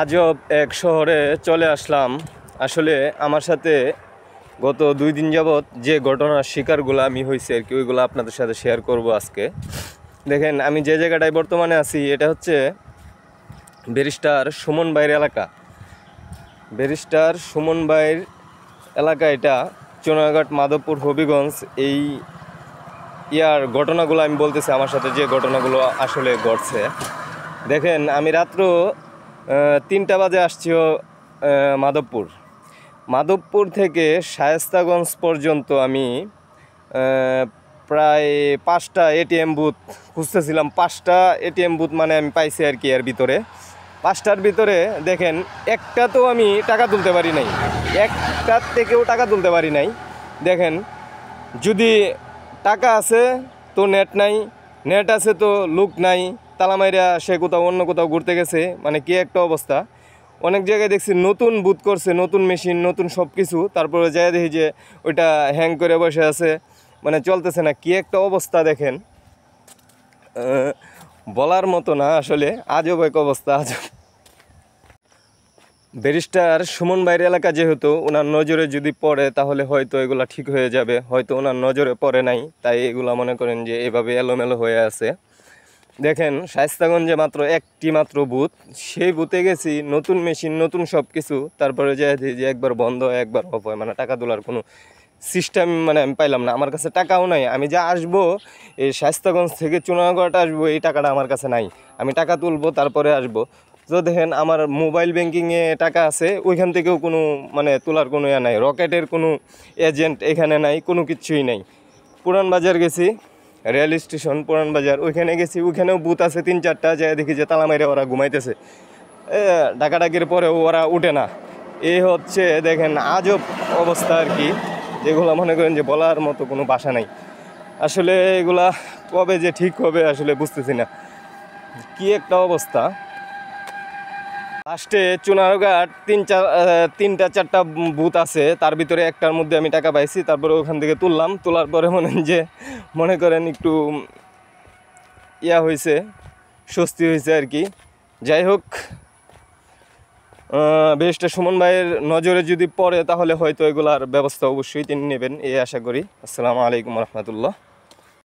আজব এক শহরে চলে আসলাম। আসলে আমার সাথে গত 2 দিন যাবৎ যে ঘটনার শিকারগুলো আমি হয়েছি আর কি, ওইগুলো আপনাদের সাথে শেয়ার করব আজকে। দেখেন, আমি যে জায়গাটায় বর্তমানে আছি এটা হচ্ছে ব্যারিস্টার সুমন ভাইয়ের এলাকা। ব্যারিস্টার সুমন ভাইয়ের এলাকা এটা, চুনারঘাট, মাধবপুর, হবিগঞ্জ। এই ঘটনাগুলো আমি বলতেছি, আমার সাথে যে ঘটনাগুলো আসলে ঘটছে। দেখেন, আমি রাত্র 3টা বাজে আসছি মাধবপুর থেকে শায়েস্তাগঞ্জ পর্যন্ত আমি প্রায় 5টা এটিএম বুথ খুঁজতেছিলাম। 5টা এটিএম বুথ মানে আমি পাইছি আর কি। এর ভিতরে 5টার ভিতরে দেখেন একটাতেও আমি টাকা তুলতে পারি নাই, একটার থেকেও টাকা তুলতে পারি নাই। দেখেন, যদি টাকা আছে তো নেট নাই, নেট আছে তো লোক নাই, তালামাইরা সে কোথাও অন্য কোথাও ঘুরতে গেছে। মানে কি একটা অবস্থা। অনেক জায়গায় দেখছি নতুন বুথ করছে, নতুন মেশিন, নতুন সব কিছু, তারপরে যাই দেখি যে ওইটা হ্যাং করে বসে আছে, মানে চলতেছে না। কি একটা অবস্থা দেখেন, বলার মতো না আসলে। আজব এক অবস্থা, আজব। ব্যারিস্টার সুমন ভাইয়ের এলাকা যেহেতু ওনার নজরে যদি পড়ে তাহলে হয়তো এগুলা ঠিক হয়ে যাবে, হয়তো ওনার নজরে পড়ে নাই, তাই এগুলা মনে করেন যে এভাবে এলোমেলো হয়ে আছে। দেখেন, শায়েস্তাগঞ্জে মাত্র একটি মাত্র বুথ, সেই বুথে গেছি, নতুন মেশিন, নতুন সব কিছু, তারপরে যে একবার বন্ধ একবার অফ হয়, মানে টাকা তোলার কোনো সিস্টেম মানে আমি পাইলাম না। আমার কাছে টাকাও নাই, আমি যা আসবো এই শায়েস্তাগঞ্জ থেকে চুনারঘাট আসবো, এই টাকাটা আমার কাছে নাই। আমি টাকা তুলবো তারপরে আসবো। তো দেখেন, আমার মোবাইল ব্যাঙ্কিংয়ে টাকা আছে, ওইখান থেকেও কোনো মানে তোলার কোনো নাই, রকেটের কোনো এজেন্ট এখানে নাই, কোনো কিছুই নাই। পুরান বাজার গেছি, রেল স্টেশন পুরান বাজার, ওইখানে গেছি, ওইখানেও বুথ আছে 3-4টা। যায় দেখি যে তালা মাইরে ওরা ঘুমাইতেছে, ডাকাডাকির পরেও ওরা উঠে না। এই হচ্ছে দেখেন আজব অবস্থা আর কি, যেগুলো মনে করেন যে বলার মতো কোনো ভাষা নাই। আসলে এগুলা কবে যে ঠিক হবে আসলে বুঝতেছি না, কি একটা অবস্থা। লাস্টে চুনারঘাট 3-4টা বুথ আছে, তার ভিতরে একটার মধ্যে আমি টাকা পাইছি। তারপরে ওখান থেকে তুললাম, তোলার পরে মনে করেন একটু হয়েছে, স্বস্তি হয়েছে আর কি। যাই হোক, ব্যারিস্টার সুমন ভাইয়ের নজরে যদি পড়ে তাহলে হয়তো এগুলার ব্যবস্থা অবশ্যই তিনি নেবেন, এই আশা করি। আসসালামু আলাইকুম রহমতুল্লাহ।